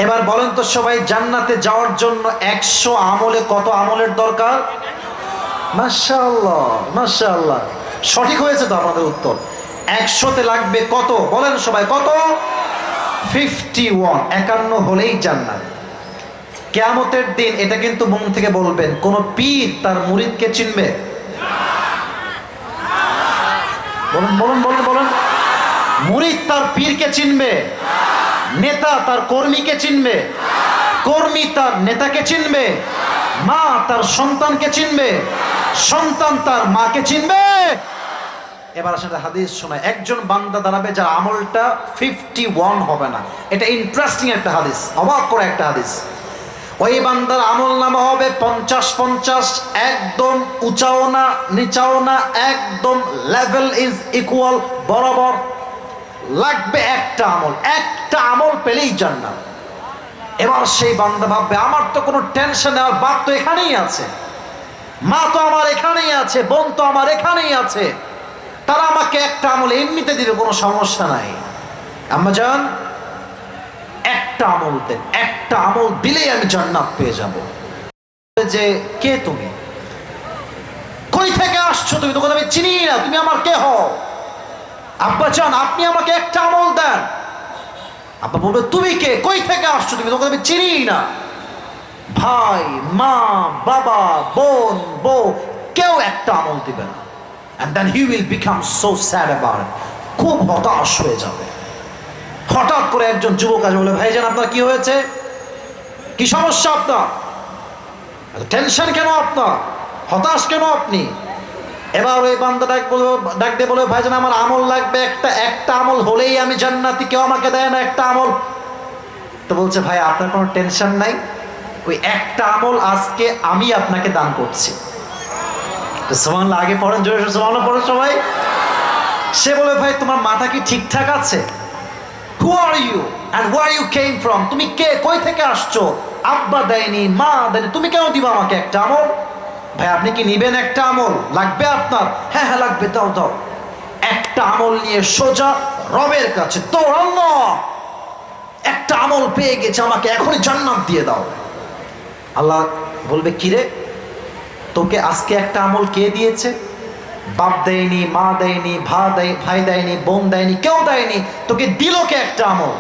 এবার বলেন তো সবাই, জান্নাতে যাওয়ার জন্য 100 আমলে কত আমলের দরকার? মাশাআল্লাহ মাশাআল্লাহ, সঠিক হয়েছে তো আমাদের উত্তর। 100তে লাগবে কত? বলেন সবাই, কত? 51 হলেই জান্নাত। কিয়ামতের দিন এটা কিন্তু মন থেকে বলবেন, কোন পীর তার মুরিদকে চিনবে? বলুন বলুন বলুন বলুন। মুরিদ তার পীরকে চিনবে? নেতা তার কর্মীকে চিনবে? কর্মী তার নেতাকে চিনবে? মা তার সন্তানকে চিনবে? সন্তান তার মাকে চিনবে? এবার আসলে হাদিস শোনায়, একজন বান্দা দাঁড়াবে যার আমলটা 51 হবে না। এটা ইন্টারেস্টিং একটা হাদিস, অবাক করে একটা হাদিস। ওই বান্দার আমল নামা হবে 50-50, একদম উঁচাও না নিচাও না, একদম লেভেল ইজ ইকুয়াল, বরাবর। লাগবে একটা আমল পেলেই জান্নাত। এবার সেই বান্দা ভাববে, আমার তো কোনো টেনশন নেই, আমার বাপ তো এখানেই আছে, মা তো আমার এখানেই আছে, বোন তো আমার এখানেই আছে, তারা আমাকে একটা আমল এমনিতে দিবে, কোনো সমস্যা নাই। আম্মা জান, একটা আমল দেন, একটা আমল দিলেই আমি জান্নাত পেয়ে যাব। যে কে তুমি, কই থেকে আসছো তুমি, তোকে আমি চিনি না, তুমি আমার কে হও? আব্বা জান, আপনি আমাকে একটা আমল দেন। আব্বা বলবে, তুমি কে, কই থেকে আসছো তুমি, তোকে আমি চিনি না। ভাই, মা, বাবা, বোন, বউ, কেউ একটা আমল দিবে না। And then he will become so sad about it. খুব হতাশ হয়ে যাবে। হঠাৎ করে একজন যুবক আসে, বলে, ভাইজান আপনার কি হয়েছে, কি সমস্যা আপনার, টেনশন কেন আপনার, হতাশ কেন আপনি? এবার ওই বান্দা ডাক দিয়ে বলে, ভাইজান আমার আমল লাগবে একটা আমল হলেই আমি জান্নাতি, কেউ আমাকে দেয় না একটা আমল। তো বলছে, ভাই আপনার কোনো টেনশন নাই, ওই একটা আমল আজকে আমি আপনাকে দান করছি। সুবহানাল্লাহ, আগে পড়েন, জোরে সুবহানাল্লাহ পড়েন সবাই। সে বলে, ভাই তোমার মাথা কি ঠিকঠাক আছে? Who are you and where you came from? তুমি কে, কই থেকে আসছো? আব্বা দেয়নি, মা দেয়নি, তুমি কেন দিবা আমাকে একটা আমল? ভাই আপনি কি নিবেন একটা আমল, লাগবে আপনার? হ্যাঁ হ্যাঁ লাগবে, দাও দাও। একটা আমল নিয়ে সোজা রবের কাছে দৌড়ানো, একটা আমল পেয়ে গেছে, আমাকে এখনই জান্নাত দিয়ে দাও। আল্লাহ বলবে, কিরে তোকে আজকে একটা আমল কে দিয়েছে? বাপ দেয়নি, মা দেয়নি, ভাই দেয়নি, বোন দেয়নি, কেউ দেয়নি, তোকে দিল কে একটা আমল?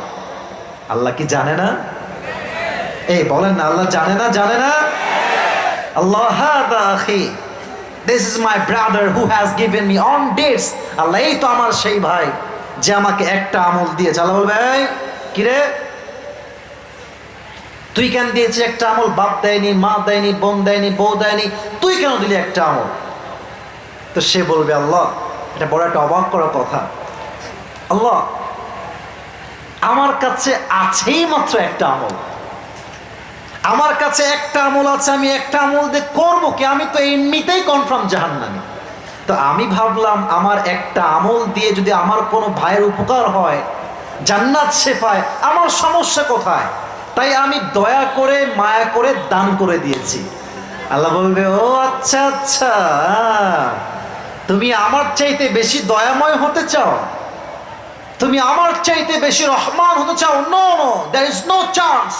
আল্লাহ কি জানে না? এই বলেন না, আল্লাহ জানে না? জানে না? আল্লাহ, হাদা আখি, this is my brother who has given me on dates. আল্লাহ, এই তো আমার সেই ভাই যে আমাকে একটা আমল দিয়েছে। আল্লাহ বলবে, এই কিরে তুই কেন দিয়েছিস একটা আমল? বাপ দেয়নি, মা দেয়নি, বোন দেয়নি, বউ দেয়নি, তুই কেন দিলি একটা আমল? তো সে বলবে, আল্লাহ এটা বড় একটা অবাক করার কথা, আল্লাহ আমার কাছে আছেই মাত্র একটা আমল, আমার কাছে একটা আমল আছে, আমি একটা আমল দিয়ে করবো কি? আমি তো এমনিতেই কনফার্ম জাহান্নামী। তো আমি ভাবলাম আমার একটা আমল দিয়ে যদি আমার কোনো ভাইয়ের উপকার হয়, জান্নাত সে পায়, আমার সমস্যা কোথায়? তাই আমি দয়া করে মায়া করে দান করে দিয়েছি। আল্লাহ বলবে, ও আচ্ছা আচ্ছা, তুমি আমার চাইতে বেশি দয়াময় হতে চাও, তুমি আমার চাইতে বেশি রহমান হতে চাও? No no, there is no chance.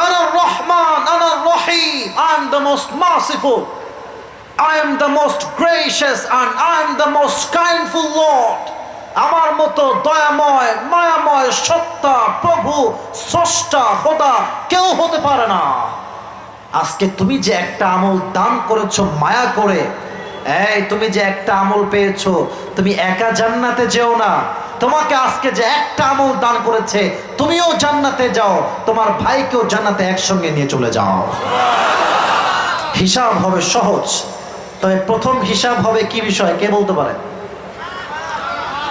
আনা রহমান, আনা রহিম, I am the most merciful, I am the most gracious and I am the most kindful Lord. আমার মতো দয়াময়, মায়াময় সত্তা, প্রভু, স্রষ্টা, খোদা কেউ হতে পারে না। আজকে তুমি যে একটা আমল দান করেছো মায়া করে, এই তুমি যে একটা আমল পেয়েছো, তুমি একা জান্নাতে যেও না। তোমাকে আজকে যে একটা আমল দান করেছে, তুমিও জান্নাতে যাও, তোমার ভাইকেও জান্নাতে একসঙ্গে নিয়ে চলে যাও। হিসাব হবে সহজ, তবে প্রথম হিসাব হবে কি বিষয়, কে বলতে পারে?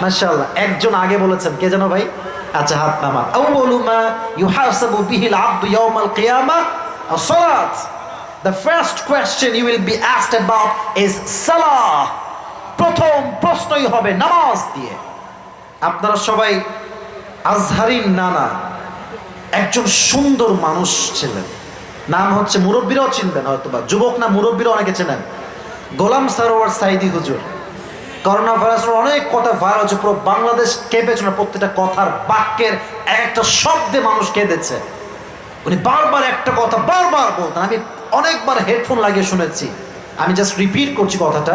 মাশাআল্লাহ, একজন আগে বলেছেন, কে যেন ভাই? আচ্ছা হাত নামা। আউয়ালু মা ইউহাসাবু বিহিল আবদু ইয়াউমাল কিয়ামাহ as-সালাত। The first question you will be asked about is salah. প্রথম প্রশ্নই হবে নামাজ দিয়ে। আপনারা সবাই আজহারিন নানা একজন সুন্দর মানুষ ছিলেন, নাম হচ্ছে, মুরব্বীরাও চিনবেন হয়তো, বা যুবক না মুরব্বীরা অনেকে চেনেন, গোলাম সারোয়ার সাইদি হুজুর। করোনা ভাইরাসের অনেক কথা ভাইরাল হচ্ছে, পুরো বাংলাদেশ কেঁপেছে না, প্রত্যেকটা কথার বাক্যের একটা শব্দে মানুষ কেঁদেছে। উনি বারবার একটা কথা বারবার বলতেন, আমি অনেকবার হেডফোন লাগিয়ে শুনেছি, আমি জাস্ট রিপিট করছি কথাটা।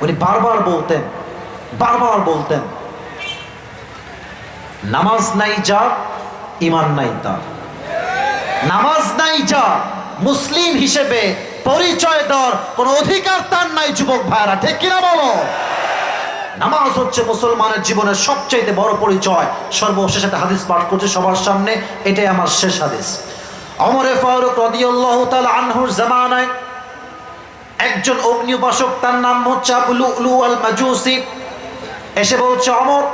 উনি বারবার বলতেন, নামাজ নাই যার, ইমান নাই তার। নামাজ নাই যা মুসলিম হিসেবে পরিচয় দেওয়ার কোনো অধিকার তার নাই। যুবক ভাইরা ঠিক কিনা বলো? নামাজ হচ্ছে মুসলমানের জীবনের সবচেয়ে বড় পরিচয়। সর্বশেষ একটা হাদিস পাঠ করছে সবার সামনে, এটাই আমার শেষ হাদিস। ওমরে ফারুক রাদিয়াল্লাহু তাআলা আনহুর জামানায় একজন অগ্নি উপাসক, তার নাম হচ্ছে আবু লুলু আল মাজুসি, এসে বলছে, ওমর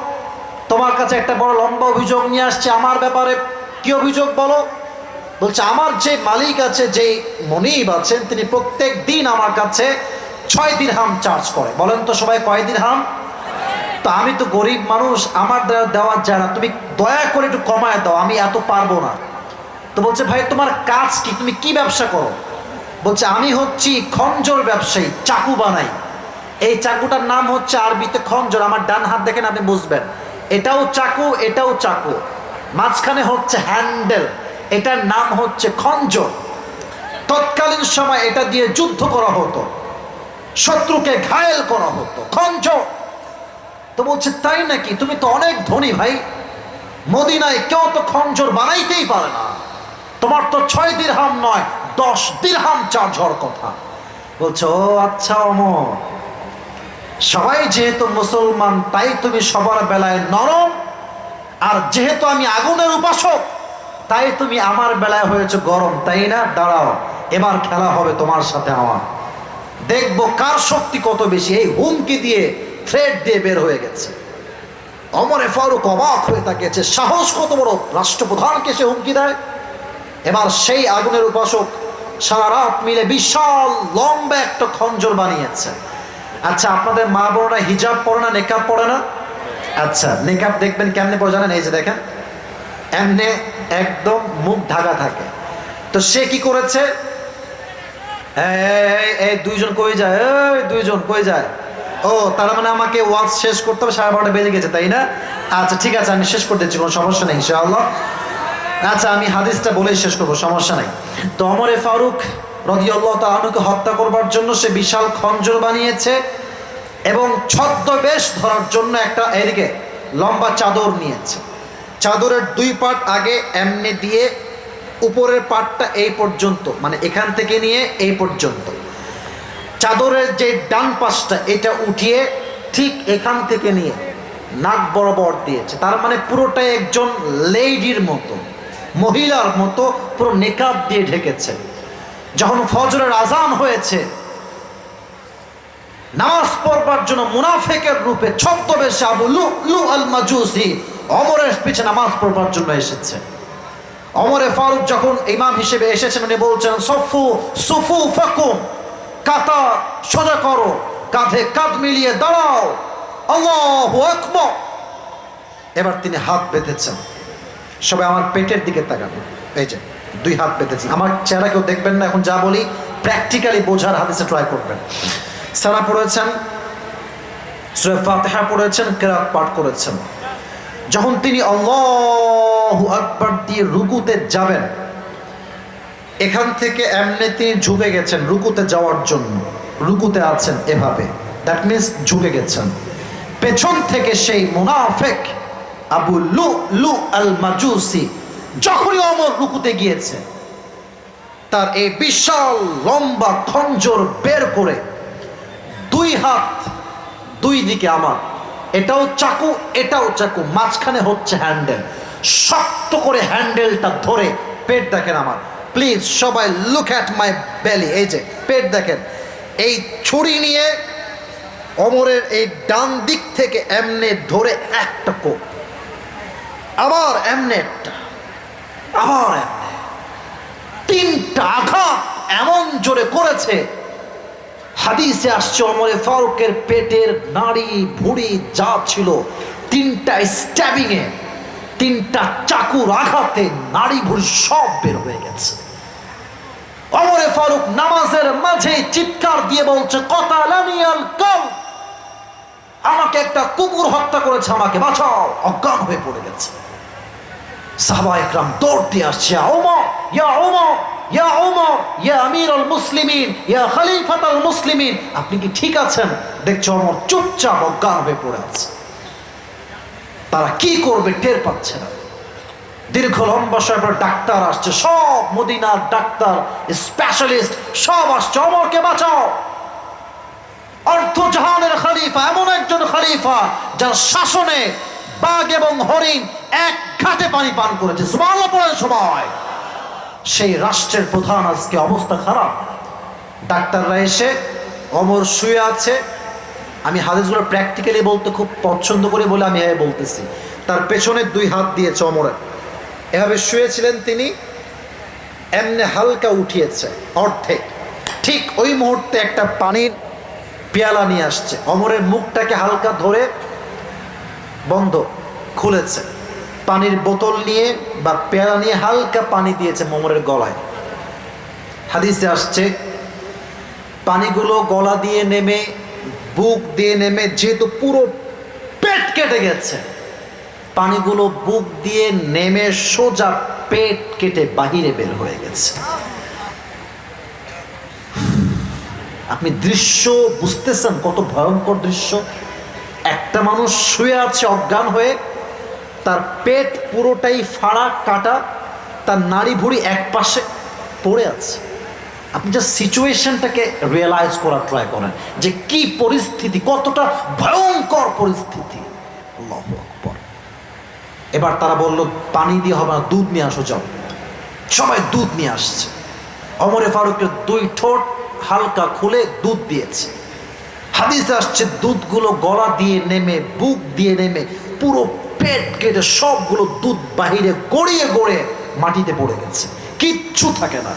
তোমার কাছে একটা বড় লম্বা অভিযোগ নিয়ে আসছে আমার ব্যাপারে। কি অভিযোগ বলো? বলছে, আমার যে মালিক আছে, যে মনিব আছেন, তিনি প্রত্যেক দিন আমার কাছে 6 দিরহাম চার্জ করে। বলেন তো সবাই কয় দিরহাম? তো আমি তো গরিব মানুষ, আমার দেওয়া যায় না, তুমি দয়া করে একটু কমায় দাও, আমি এত পারবো না। তো বলছে, ভাই তোমার কাজ কি, তুমি কি ব্যবসা করো? বলছে, আমি হচ্ছি খঞ্জর ব্যবসায়ী, চাকু বানাই। এই চাকুটার নাম হচ্ছে আরবিতে খঞ্জর। আমার ডান হাত দেখেন, আপনি বুঝবেন এটাও চাকু, এটাও চাকু, মাঝখানে হচ্ছে হ্যান্ডেল, এটার নাম হচ্ছে খঞ্জর। তৎকালীন সময় এটা দিয়ে যুদ্ধ করা হতো, শত্রুকে ঘায়েল করা হতো, খঞ্জর। তো বলছে, তাই নাকি? তুমি তো অনেক ধনী ভাই, মদিনায় কেউ তো খঞ্জর বানাইতেই পারে না, তোমার তো 6 দিরহাম নয় 10 দিরহাম চার্জ হওয়ার কথা। বলছে, ও আচ্ছা ওমর, সবাই যেহেতু মুসলমান তাই তুমি সবার বেলায় নরম, আর যেহেতু আমি আগুনের উপাসক তাই তুমি আমার বেলায় হয়েছে গরম, তাই না? দাঁড়াও, এবার খেলা হবে তোমার সাথে আমার, দেখবো কার শক্তি কত বেশি। এই হুমকি দিয়ে, থ্রেড দিয়ে বের হয়ে গেছে। ওমরে ফারুক অবাক হয়ে তাকিয়েছে, সাহস কত বড়, রাষ্ট্রপ্রধানকে সে হুমকি দেয়। এবার সেই আগুনের উপাসক সারা রাত মিলে বিশাল লম্বা একটা খঞ্জর বানিয়েছে। আচ্ছা, আপনাদের মা বোনরা হিজাব পরে না, নেকাব পরে না? আচ্ছা, নেকাব দেখবেন কেমনে পরে জানেন? এই যে দেখেন, এমনে একদম মুখ ঢাকা থাকে। তো সে কি করেছে, এই দুইজন কই যায়, এই দুইজন কই যায়? ও, তার মানে আমাকে ওয়াজ শেষ করতে হবে, 12:30 বেজে গেছে, তাই না? আচ্ছা ঠিক আছে, আমি শেষ করতে দিচ্ছি, কোনো সমস্যা নেই ইনশাআল্লাহ। আচ্ছা, আমি হাদিসটা বলেই শেষ করবো, সমস্যা নাই। তো ওমরে ফারুক রাদিয়াল্লাহু তাআলা আনহুকে হত্যা করবার জন্য সে বিশাল খঞ্জর বানিয়েছে, এবং ছদ্মবেশ ধরার জন্য একটা এদিকে লম্বা চাদর নিয়েছে। চাদরের 2 পার্ট আগে এমনি দিয়ে, উপরের পার্টটা এই পর্যন্ত, মানে এখান থেকে নিয়ে এই পর্যন্ত। চাদরের যে ডান পাশটা এটা উঠিয়ে ঠিক এখান থেকে নিয়ে নাক বরাবর দিয়েছে। তার মানে পুরোটাই একজন লেডির মতো, মহিলার মতো পুরো নেকাব দিয়ে ঢেকেছে। যখন ফজরের আজান হয়েছে, নামাজ পড়বার জন্য মুনাফিকের রূপে ছদ্মবেশে আবু লুলু আল মাজুসি ওমরের পিছে নামাজ পড়বার জন্য এসেছে। ওমরে ফারুক যখন ইমাম হিসেবে এসেছেন, উনি বলছেন, সফু সুফু ফাকুম, কাতার সোজা করো, কাঁধে কাঁধ মিলিয়ে দাঁড়াও, আল্লাহু আকবার। এবার তিনি হাত বেঁধেছেন। সবাই আমার পেটের দিকে তাকাবেন, এই যে 2 হাত বেঁধেছেন। আমার চেহারা কেউ দেখবেন না, এখন যা বলি প্র্যাকটিক্যালি বোঝার হাদিসে ট্রাই করবেন। সারা পড়েছেন, সূরা ফাতিহা পড়েছেন, কিরাত পাঠ করেছেন। যখন তিনি আল্লাহু আকবার দিয়ে রুকুতে যাবেন, এখান থেকে এমনি তিনি ঝুঁকে গেছেন রুকুতে যাওয়ার জন্য, রুকুতে আছেন এভাবে, দ্যাট মিনস ঝুঁকে গেছেন। পেছন থেকে সেই মুনাফিক আবু লুলু আল মাজুসি যখনই ওমর রুকুতে গিয়েছে, তার এই বিশাল লম্বা খঞ্জর বের করে 2 হাত 2 দিকে, আমার এটাও চাকু এটাও চাকু, মাঝখানে হচ্ছে হ্যান্ডেল, শক্ত করে হ্যান্ডেলটা ধরে, পেট দেখেন আমার, প্লিজ সবাই লুক অ্যাট মাই বেলি, এই যে পেট দেখেন, এই ছুরি নিয়ে ওমরের এই ডান দিক থেকে এমনে ধরে একটা কোপ, আবার এমনে একটা, আবার এমনে 3টা আঘাত এমন জোরে করেছে। হাদিসে আসছে ওমরে ফারুকের পেটের নাড়ি ভুঁড়ি যা ছিল, 3টা স্ট্যাবিংয়ে, 3টা চাকুর আঘাতে নাড়ি ভুঁড়ি সব বের হয়ে গেছে। ওমরে ফারুক নামাজের মাঝে চিৎকার দিয়ে বলছে, কতালানিয়াল কাল, আমাকে একটা কুকুর হত্যা করেছে, আমাকে বাঁচাও, অজ্ঞান হয়ে পড়ে গেছে। সাহাবা একরাম দৌড় দিয়ে আসছে, ওমর ইয়া ওমর ইয়া ওমর ইয়া আমিরুল মুসলিমিন ইয়া খলিফাতুল মুসলিমিন, আপনি কি ঠিক আছেন? দেখছো ওমর চুপচাপ অজ্ঞান হয়ে পড়ে আছে। তারা কি করবে টের পাচ্ছে না। দীর্ঘ লম্বা সময় পর ডাক্তার আসছে, সব মদিনার ডাক্তার স্পেশালিস্ট সব আসছে, ওমরকে বাঁচাও। অর্ধ জাহানের খলিফা, এমন একজন খলিফা যার শাসনে বাঘ এবং হরিণ এক ঘাটে পানি পান করেছে, সুবহানাল্লাহ পড়েন সবাই। সেই রাষ্ট্রের প্রধান আজকে অবস্থা খারাপ। ডাক্তাররা এসে, ওমর শুয়ে আছে, আমি হাদিসগুলো প্র্যাকটিক্যালি বলতে খুব পছন্দ করি বলে আমি এভাবে বলতেছি। তার পেছনে 2 হাত দিয়েছে ওমরের, এভাবে শুয়েছিলেন তিনি, এমনি হালকা উঠিয়েছে অর্ধেক। ঠিক ওই মুহূর্তে একটা পানির পেয়ালা নিয়ে আসছে, ওমরের মুখটাকে হালকা ধরে বন্ধ খুলেছে, পানির বোতল নিয়ে বা পেয়ালা নিয়ে হালকা পানি দিয়েছে ওমরের গলায়। হাদিসে আসছে পানিগুলো গলা দিয়ে নেমে, বুক দিয়ে নেমে, যেহেতু পুরো পেট কেটে গেছে, পানিগুলো বুক দিয়ে নেমে সোজা পেট কেটে বাহিরে বের হয়ে গেছে। আপনি দৃশ্য বুঝতেছেন কত ভয়ঙ্কর দৃশ্য? একটা মানুষ শুয়ে আছে অজ্ঞান হয়ে, তার পেট পুরোটাই ফাড়া কাটা, তার নাড়ি ভুঁড়ি এক পাশে পড়ে আছে। আপনি যে সিচুয়েশনটাকে রিয়েলাইজ করার ট্রাই করেন যে কি পরিস্থিতি, কতটা ভয়ঙ্কর পরিস্থিতি। আল্লাহু আকবার। এবার তারা বলল পানি দিয়ে হবে না, দুধ নিয়ে আসো যাও। সবাই দুধ নিয়ে আসছে, ওমরে ফারুকের 2 ঠোঁট হালকা খুলে দুধ দিয়েছে। হাদিসে আসছে দুধগুলো গলা দিয়ে নেমে, বুক দিয়ে নেমে, পুরো পেট কেটে সবগুলো দুধ বাহিরে গড়িয়ে গড়ে মাটিতে পড়ে গেছে, কিচ্ছু থাকে না।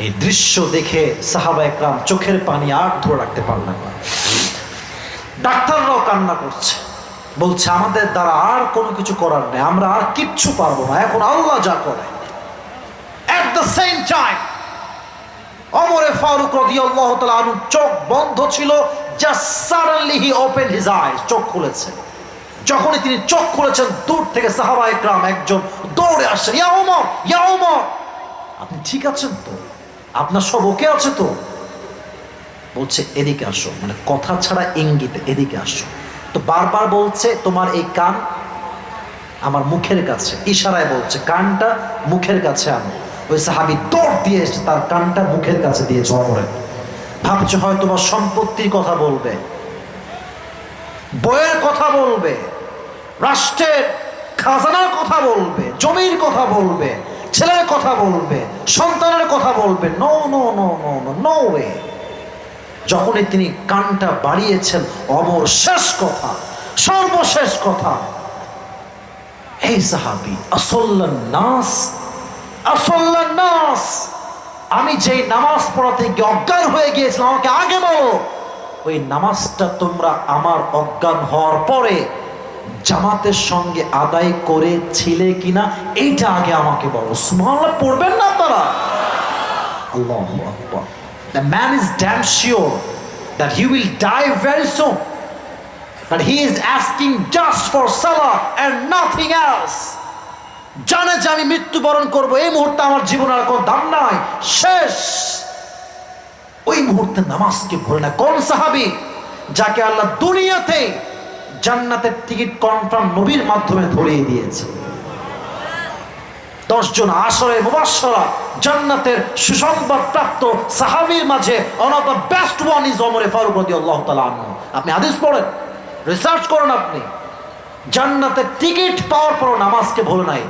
এই দৃশ্য দেখে সাহাবা একরাম চোখের পানি আর ধরে রাখতে পারলেন না। ডাক্তাররাও কান্না করছে, বলছে আমাদের দ্বারা আর কোনো কিছু করার নেই, আমরা আর কিচ্ছু পারবো না, এখন আল্লাহ যা করে। At the same time Omar Farooq রাদিয়াল্লাহু তাআলা আনহু চোখ বন্ধ ছিল, just suddenly he open his eyes, চোখ খুলেছে। যখনই তিনি চোখ খুলেছেন, দূর থেকে সাহাবা একরাম একজন দৌড়ে আসছেন, ইয়া ওমর, ইয়া ওমর, আপনি ঠিক আছেন তো? আপনার সব ওকে আছে তো? বলছে এদিকে আসো, মানে কথা ছাড়া ইঙ্গিতে এদিকে আসো। তো বারবার বলছে তোমার এই কান আমার মুখের কাছে, ইশারায় বলছে কানটা মুখের কাছে আনো। ওই সাহাবী দৌড় দিয়ে এসে তার কানটা মুখের কাছে দিয়েছে ওমরের। ভাবছে হয় তোমার সম্পত্তির কথা বলবে, বইয়ের কথা বলবে, রাষ্ট্রের খাজানার কথা বলবে, জমির কথা বলবে, ছেলের কথা বলবে, সন্তানের কথা বলবে। No no no no no no way. যখনই তিনি কানটা বাড়িয়েছেন, ওমর শেষ কথা, সর্বশেষ কথা, এই সাহাবী আসল্লান নাস, আসল্লান নাস, আমি যেই নামাজ পড়াতে গিয়ে অজ্ঞান হয়ে গিয়েছিলাম, আমাকে আগে বলো ওই নামাজটা তোমরা আমার অজ্ঞান হওয়ার পরে জামাতের সঙ্গে আদায় করেছিলে কিনা, এইটা আগে আমাকে বলো। সুবহানাল্লাহ পড়বেন না আপনারা? আল্লাহু আকবার। The man is damn sure that he will die very soon, but he is asking just for salah and nothing else. জানে যে আমি মৃত্যুবরণ করবো, এই মুহূর্তে আমার জীবনের আর কোনো দাম নাই, শেষ। ওই মুহূর্তে নামাজকে ভুলে না। কোন সাহাবী যাকে আল্লাহ দুনিয়াতে জান্নাতের টিকিট কনফার্ম নবীর মাধ্যমে ধরিয়ে দিয়েছে? 10 জন আশরে মুবাশশারা জান্নাতের সুসংবাদ প্রাপ্ত সাহাবীর মাঝে one of the best one is Omar Farooq রাদিয়াল্লাহু তাআলা আনহু। আপনি হাদিস পড়েন, রিসার্চ করেন, আপনি জান্নাতের টিকিট পাওয়ার পর নামাজকে ভুলে নাই।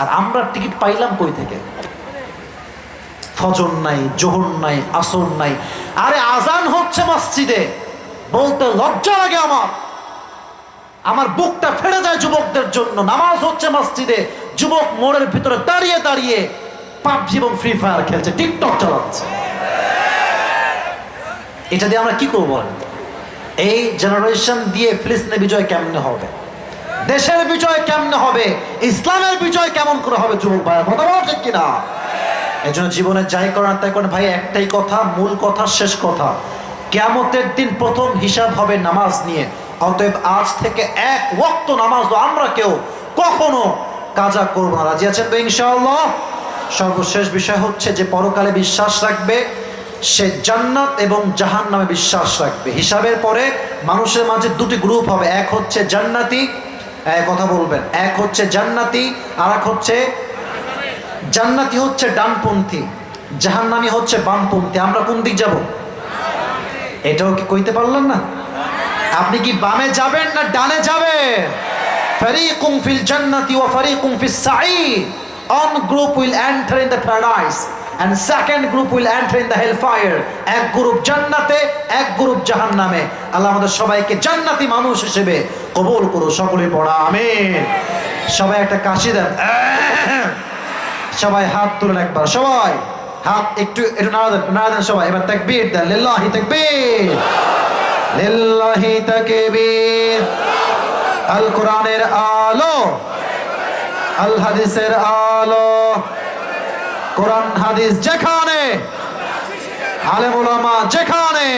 আর আমরা টিকিট পাইলাম কই থেকে? ফজর নাই, জোহর নাই, আসর নাই। আরে আজান হচ্ছে মসজিদে, বলতে লজ্জা লাগে আমার বুকটা ফেটে যায় যুবকদের জন্য। নামাজ হচ্ছে মসজিদে, যুবক মোড়ের ভিতরে দাঁড়িয়ে দাঁড়িয়ে পাবজি এবং ফ্রি ফায়ার খেলছে, টিকটক চালাচ্ছে। এটা দিয়ে আমরা কি করবো বলেন? এই জেনারেশন দিয়ে ফিলিস্তিনের বিজয় কেমনে হবে? দেশের বিজয় কেমনে হবে? ইসলামের বিজয় কেমন করে হবে? যুবক ভাই কথা বলছেন কিনা? এই জন্য জীবনে যাই করেন তাই করেন ভাই, একটাই কথা, মূল কথা, শেষ কথা, কিয়ামতের দিন প্রথম হিসাব হবে নামাজ নিয়ে। অতএব আজ থেকে 1 ওয়াক্ত নামাজ আমরা কেউ কখনো কাজা করব না। রাজি আছেন তো ইনশাআল্লাহ? সর্বশেষ বিষয় হচ্ছে যে পরকালে বিশ্বাস রাখবে সে জান্নাত এবং জাহান্নামে বিশ্বাস রাখবে। হিসাবের পরে মানুষের মাঝে 2টি গ্রুপ হবে, এক হচ্ছে জান্নাতি কথা বলবেন। এক হচ্ছে জান্নাতি, আর এক হচ্ছে জান্নাতি হচ্ছে ডানপন্থী, জাহান্নামী হচ্ছে বামপন্থী। আমরা কোন দিক যাব? এটাও কি কইতে পারলেন না? আপনি কি বামে যাবেন না ডানে যাবেন? ফারিকুম ফিল জান্নাতি ওয়া ফারিকুম ফিস সাঈর। One group will enter in the paradise and second group will enter in the hellfire. এক গ্রুপ জান্নাতে, এক গ্রুপ জাহান্নামে। আল্লাহ আমাদের সবাইকে জান্নাতি মানুষ হিসেবে কবুল করুন। সকলে পড়া আমিন। সবাই একটা কাশি দেন। সবাই হাত তুলেন একবার, সবাই হাত একটু একটু নাড়া দেন সবাই। এবার তাকবীর দেন, লিল্লাহি তাকবীর, লিল্লাহি তাকবীর। আল কোরআনের আলো, আল হাদিসের আলো, কোরআন হাদিস যেখানে, আলেম ওলামা যেখানে,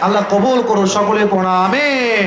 আল্লাহ কবুল করুন। সকলে পড়া আমিন।